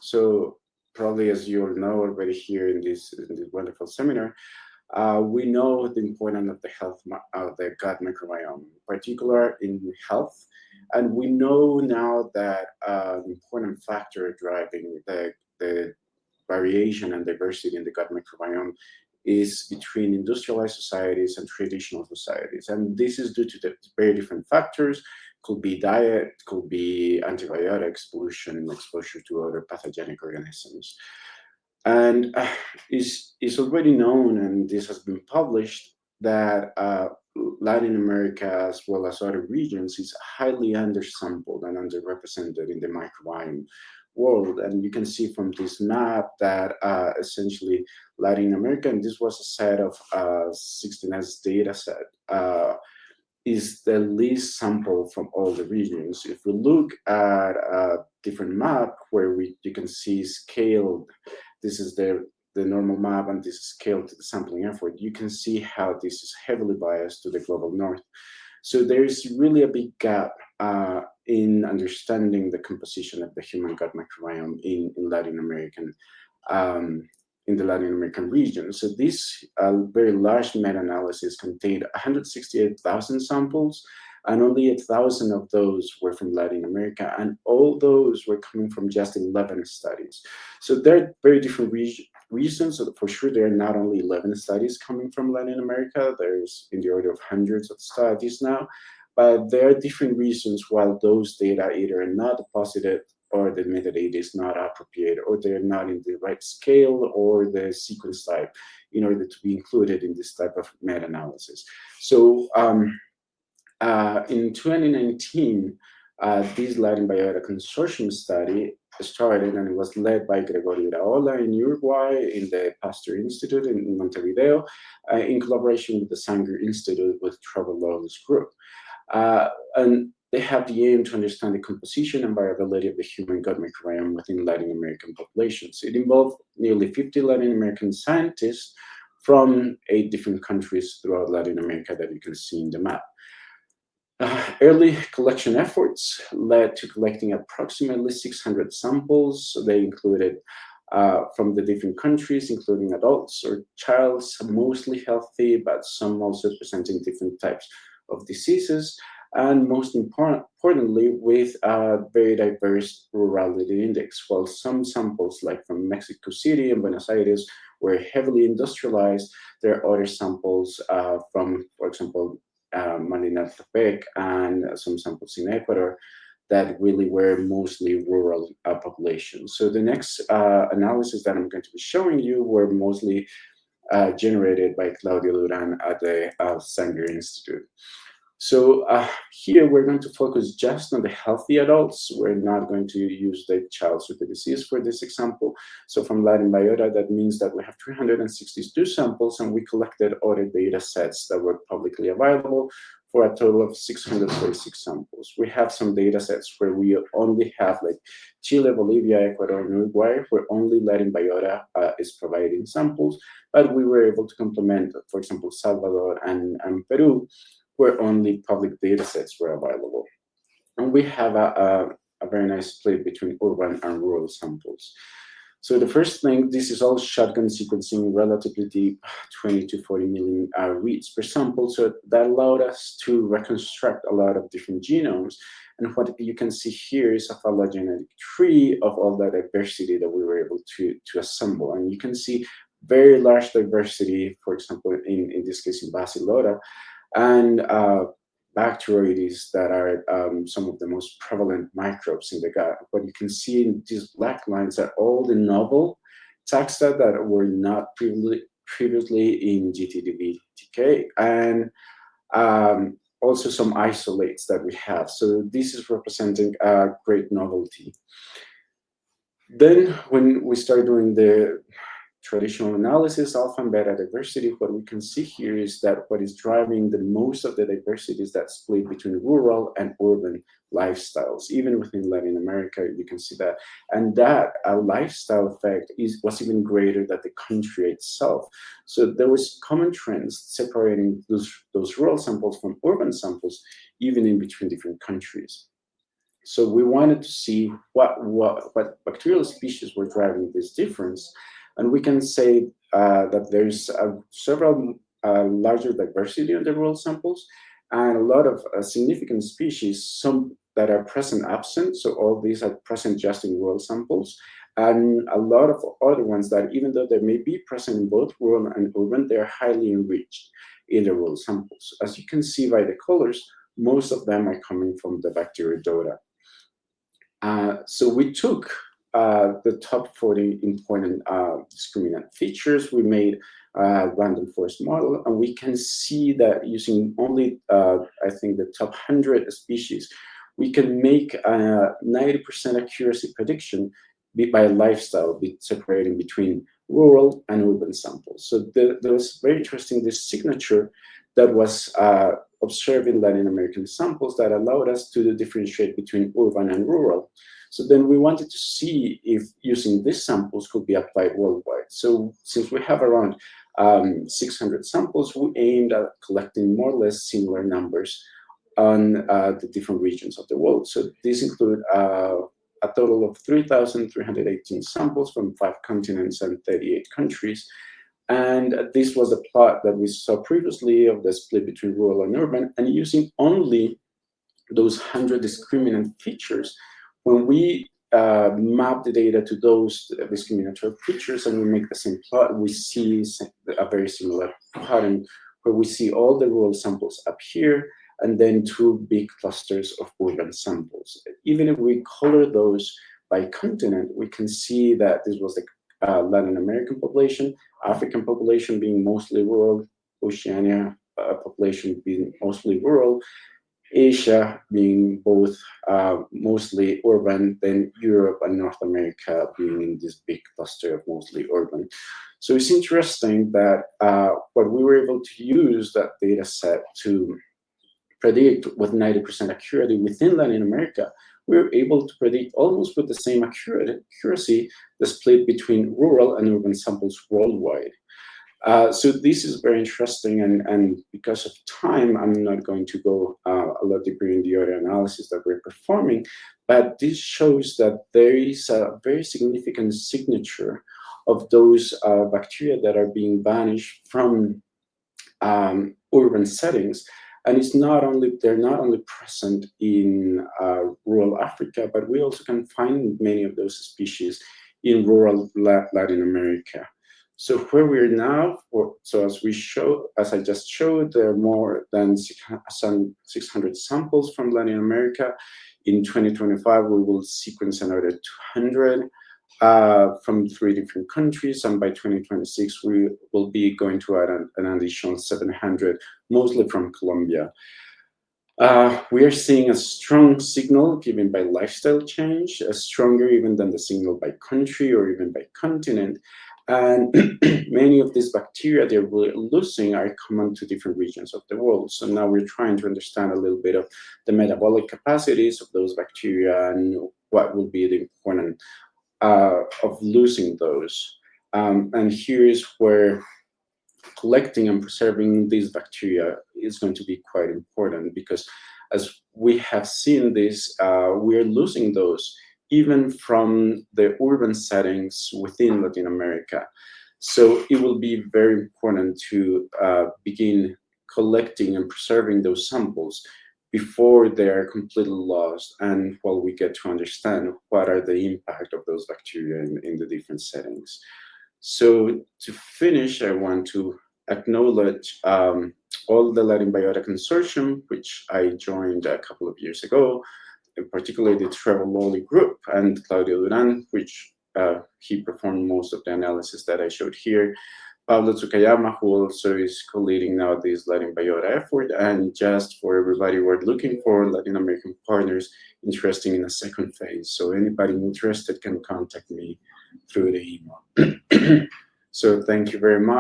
So probably, as you all know already here in this wonderful seminar, we know the importance of the of the gut microbiome, in particular in health, and we know now that the important factor driving the variation and diversity in the gut microbiome is between industrialized societies and traditional societies, and this is due to the very different factors. Could be diet, could be antibiotics, pollution, exposure to other pathogenic organisms. And it's already known, and this has been published, that Latin America, as well as other regions, is highly undersampled and underrepresented in the microbiome world. And you can see from this map that essentially Latin America, and this was a set of 16S data set, is the least sample from all the regions. If we look at a different map where you can see scaled, this is the normal map and this is scaled to the sampling effort, you can see how this is heavily biased to the global north. So there is really a big gap in understanding the composition of the human gut microbiome in Latin American in the Latin American region. So this very large meta-analysis contained 168,000 samples, and only 1,000 of those were from Latin America, and all those were coming from just 11 studies. So they're very different reasons. So for sure, there are not only 11 studies coming from Latin America, there's in the order of hundreds of studies now, but there are different reasons why those data either are not deposited, or the metadata is not appropriate, or they're not in the right scale or the sequence type in order to be included in this type of meta-analysis. So in 2019, this Latin Biota Consortium study started, and it was led by Gregorio Iraola in Uruguay, in the Pasteur Institute in Montevideo, in collaboration with the Sanger Institute with Trevor Lawless Group. And they have the aim to understand the composition and variability of the human gut microbiome within Latin American populations. It involved nearly 50 Latin American scientists from 8 different countries throughout Latin America that you can see in the map. Early collection efforts led to collecting approximately 600 samples. So they included from the different countries, including adults or childs, mostly healthy, but some also presenting different types of diseases, and most importantly, with a very diverse rurality index. While some samples, like from Mexico City and Buenos Aires, were heavily industrialized, there are other samples from, for example, Malinaltepec and some samples in Ecuador that really were mostly rural populations. So the next analysis that I'm going to be showing you were mostly generated by Claudio Duran at the Sanger Institute. So here we're going to focus just on the healthy adults. We're not going to use the childs with the disease for this example. So from Latin Biota, that means that we have 362 samples, and we collected other data sets that were publicly available for a total of 646 samples. We have some data sets where we only have like Chile, Bolivia, Ecuador, and Uruguay, where only Latin Biota is providing samples, but we were able to complement, for example, Salvador and Peru, where only public data sets were available. And we have a very nice split between urban and rural samples. So the first thing, this is all shotgun sequencing, relatively deep, 20 to 40 million reads per sample. So that allowed us to reconstruct a lot of different genomes. And what you can see here is a phylogenetic tree of all the diversity that we were able to assemble. And you can see very large diversity, for example, in this case, in Bacillota, and Bacteroides that are some of the most prevalent microbes in the gut. What you can see in these black lines are all the novel taxa that were not previously in GTDV-TK, and also some isolates that we have. So this is representing a great novelty. Then when we start doing the traditional analysis, alpha and beta diversity, what we can see here is that what is driving the most of the diversity is that split between rural and urban lifestyles. Even within Latin America, you can see that. And that lifestyle effect was even greater than the country itself. So there was common trends separating those rural samples from urban samples, even in between different countries. So we wanted to see what bacterial species were driving this difference. And we can say that there's several larger diversity in the rural samples and a lot of significant species, some that are present absent. So all these are present just in rural samples. And a lot of other ones that, even though they may be present in both rural and urban, they're highly enriched in the rural samples. As you can see by the colors, most of them are coming from the Bacteroidota. So we took the top 40 important discriminant features. We made a random forest model, and we can see that using only, I think, the top 100 species, we can make a 90% accuracy prediction by lifestyle, separating between rural and urban samples. So there was very interesting, this signature that was observed in Latin American samples that allowed us to differentiate between urban and rural. So then we wanted to see if using these samples could be applied worldwide. So since we have around 600 samples, we aimed at collecting more or less similar numbers on the different regions of the world. So these include a total of 3,318 samples from 5 continents and 38 countries. And this was the plot that we saw previously of the split between rural and urban, and using only those 100 discriminant features. When we map the data to those discriminatory features and we make the same plot, we see a very similar pattern where we see all the rural samples up here and then 2 big clusters of urban samples. Even if we color those by continent, we can see that this was the Latin American population, African population being mostly rural, Oceania population being mostly rural, Asia being both mostly urban, then Europe and North America being in this big cluster of mostly urban. So it's interesting that what we were able to use that data set to predict with 90% accuracy within Latin America, we were able to predict almost with the same accuracy the split between rural and urban samples worldwide. So this is very interesting, and because of time, I'm not going to go a lot deeper in the other analysis that we're performing, but this shows that there is a very significant signature of those bacteria that are being banished from urban settings. And they're not only present in rural Africa, but we also can find many of those species in rural Latin America. So where we're now, as I just showed, there are more than 600 samples from Latin America. In 2025, we will sequence another 200 from 3 different countries, and by 2026, we will be going to add an additional 700, mostly from Colombia. We are seeing a strong signal given by lifestyle change, stronger even than the signal by country or even by continent. And many of these bacteria they're losing are common to different regions of the world. So now we're trying to understand a little bit of the metabolic capacities of those bacteria and what will be the important of losing those. And here is where collecting and preserving these bacteria is going to be quite important, because as we have seen this, we're losing those even from the urban settings within Latin America. So it will be very important to begin collecting and preserving those samples before they're completely lost, and while we get to understand what are the impact of those bacteria in the different settings. So to finish, I want to acknowledge all the Latin Biota Consortium, which I joined a couple of years ago, in particular the Trevor Lawley group and Claudio Duran, which he performed most of the analysis that I showed here. Pablo Tsukayama, who also is co-leading now this Latin Biota effort. And just for everybody, we're looking for Latin American partners interested in a second phase. So anybody interested can contact me through the email. So thank you very much.